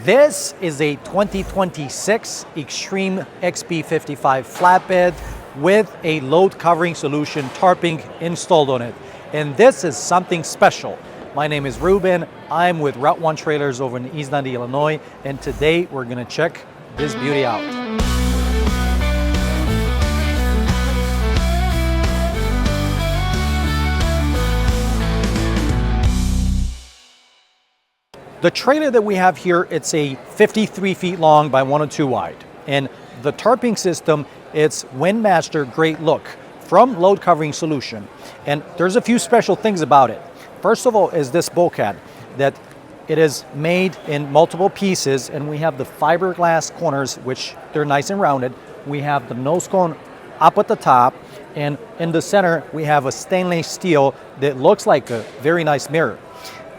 This is a 2026 Extreme XP55 flatbed with a load covering solution tarping installed on it. And this is something special. My name is Ruben. I'm with Route 1 Trailers over in East Dundee, Illinois. And today we're gonna check this beauty out. The trailer that we have here, it's a 53 feet long by 102 wide. And the tarping system, it's Windmaster Great Look from Load Covering Solution. And there's a few special things about it. First of all is this bulkhead, that it is made in multiple pieces, and we have the fiberglass corners, which they're nice and rounded. We have the nose cone up at the top, and in the center, we have a stainless steel that looks like a very nice mirror.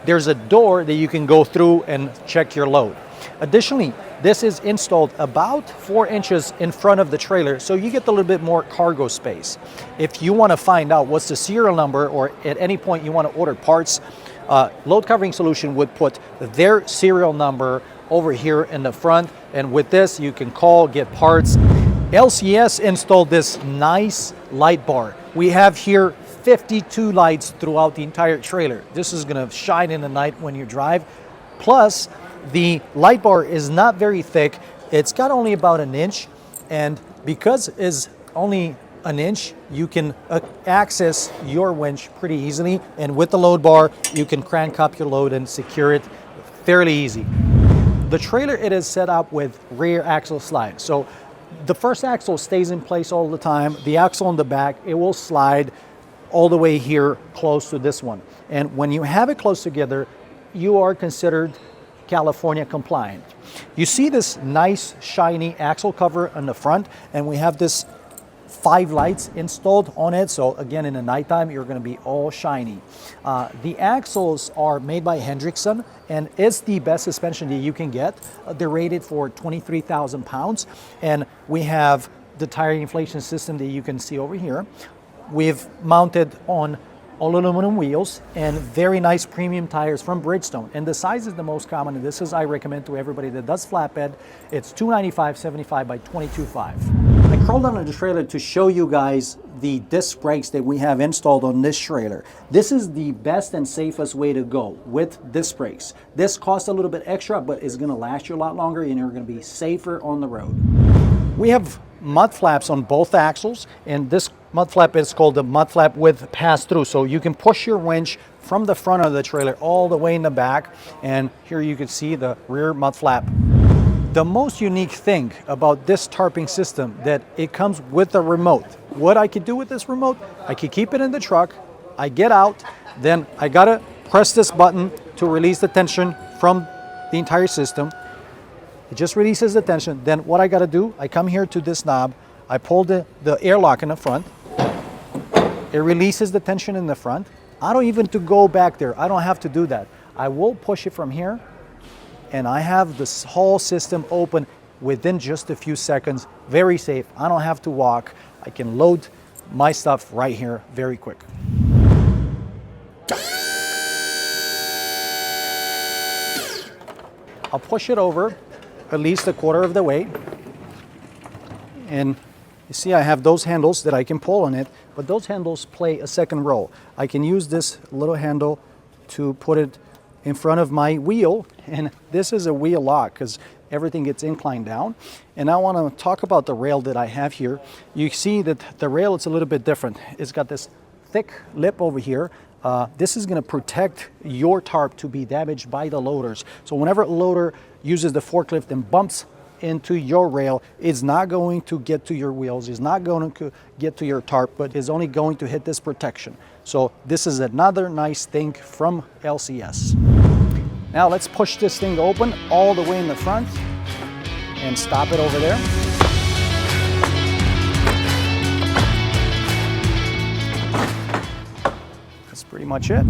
There's a door that you can go through and check your load. Additionally, this is installed about 4 inches in front of the trailer, so you get a little bit more cargo space. If you want to find out what's the serial number, or at any point you want to order parts, Load Covering Solution would put their serial number over here in the front, and with this you can call, get parts. LCS installed this nice light bar. We have here 52 lights throughout the entire trailer. This is gonna shine in the night when you drive. Plus, the light bar is not very thick. It's got only about an inch, and because it's only an inch, you can access your winch pretty easily. And with the load bar, you can crank up your load and secure it fairly easy. The trailer, it is set up with rear axle slide. So the first axle stays in place all the time. The axle on the back, it will slide all the way here close to this one. And when you have it close together, you are considered California compliant. You see this nice shiny axle cover on the front, and we have this 5 lights installed on it. So again, in the nighttime, you're gonna be all shiny. The axles are made by Hendrickson, and it's the best suspension that you can get. They're rated for 23,000 pounds. And we have the tire inflation system that you can see over here. We've mounted on all aluminum wheels and very nice premium tires from Bridgestone. And the size is the most common, and this is I recommend to everybody that does flatbed. It's 295/75 by 22.5. I crawled under the trailer to show you guys the disc brakes that we have installed on this trailer. This is the best and safest way to go with disc brakes. This costs a little bit extra, but it's gonna last you a lot longer, and you're gonna be safer on the road. We have mud flaps on both axles, and this mud flap is called the mud flap with pass-through. So you can push your winch from the front of the trailer all the way in the back, and here you can see the rear mud flap. The most unique thing about this tarping system, that it comes with a remote. What I could do with this remote, I could keep it in the truck, I get out, then I gotta press this button to release the tension from the entire system. It just releases the tension. Then what I gotta do, I come here to this knob, I pull the airlock in the front, it releases the tension in the front. I don't even have to go back there, I don't have to do that. I will push it from here, and I have this whole system open within just a few seconds. Very safe, I don't have to walk. I can load my stuff right here very quick. I'll push it over at least a quarter of the way. And you see I have those handles that I can pull on it, but those handles play a second role. I can use this little handle to put it in front of my wheel, and this is a wheel lock because everything gets inclined down. And I want to talk about the rail that I have here. You see that the rail is a little bit different. It's got this thick lip over here. This is going to protect your tarp to be damaged by the loaders. So whenever a loader uses the forklift and bumps into your rail, it's not going to get to your wheels, it's not going to get to your tarp, but it's only going to hit this protection. So this is another nice thing from LCS. Now let's push this thing open all the way in the front and stop it over there. That's pretty much it.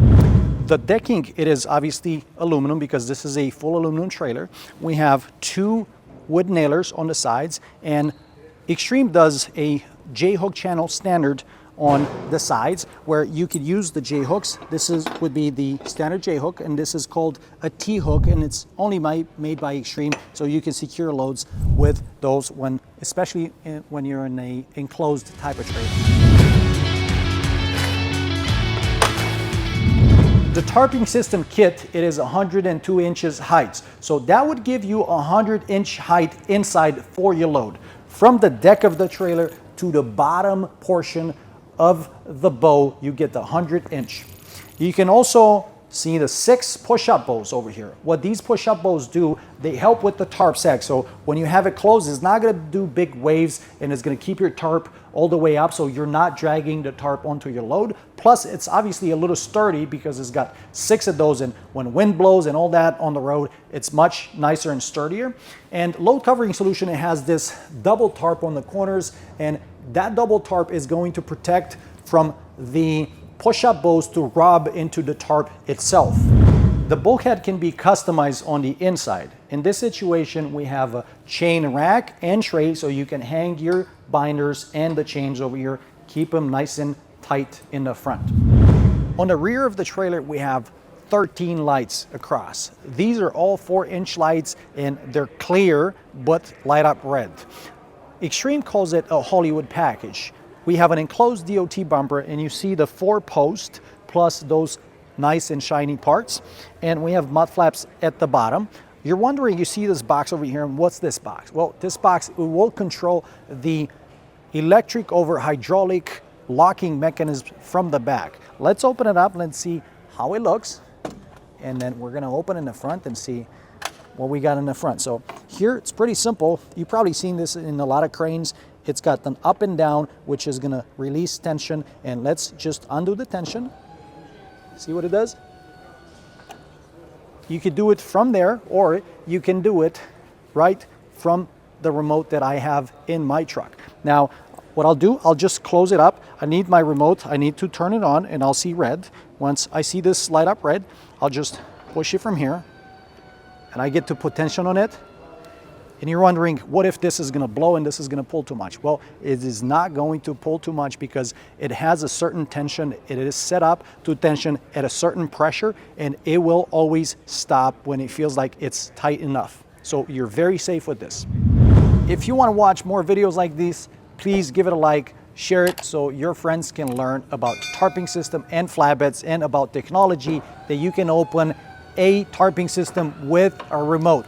The decking, it is obviously aluminum because this is a full aluminum trailer. We have 2 wood nailers on the sides, and Extreme does a J-hook channel standard on the sides where you could use the J hooks. This would be the standard J hook, and this is called a T hook, and it's only made by Extreme, so you can secure loads with those especially when you're in a enclosed type of trailer. The tarping system kit, it is 102 inches height. So that would give you a 100-inch height inside for your load. From the deck of the trailer to the bottom portion of the bow, you get the 100-inch. You can also see the 6 push-up bows over here. What these push-up bows do, they help with the tarp sag. So when you have it closed, it's not gonna do big waves, and it's gonna keep your tarp all the way up, so you're not dragging the tarp onto your load. Plus, it's obviously a little sturdy because it's got 6 of those, and when wind blows and all that on the road, it's much nicer and sturdier. And load covering solution, it has this double tarp on the corners, and that double tarp is going to protect from the push-up bows to rub into the tarp itself. The bulkhead can be customized on the inside. In this situation, we have a chain rack and tray, so you can hang your binders and the chains over here, keep them nice and tight in the front. On the rear of the trailer, we have 13 lights across. These are all 4-inch lights, and they're clear but light up red. Extreme calls it a Hollywood package. We have an enclosed DOT bumper, and you see the 4 posts plus those nice and shiny parts, and we have mud flaps at the bottom. You're wondering, you see this box over here, and what's this box? Well, this box will control the electric over hydraulic locking mechanism from the back. Let's open it up and see how it looks, and then we're going to open in the front and see what we got in the front. So here it's pretty simple. You've probably seen this in a lot of cranes. It's got an up and down, which is going to release tension, and let's just undo the tension. See what it does? You could do it from there, or you can do it right from the remote that I have in my truck. Now, what I'll do, I'll just close it up. I need my remote. I need to turn it on, and I'll see red. Once I see this light up red, I'll just push it from here, and I get to put tension on it. And you're wondering, what if this is going to blow and this is going to pull too much? Well, it is not going to pull too much because it has a certain tension. It is set up to tension at a certain pressure, and it will always stop when it feels like it's tight enough. So you're very safe with this. If you want to watch more videos like this, please give it a like, share it so your friends can learn about tarping system and flatbeds, and about technology that you can open a tarping system with a remote.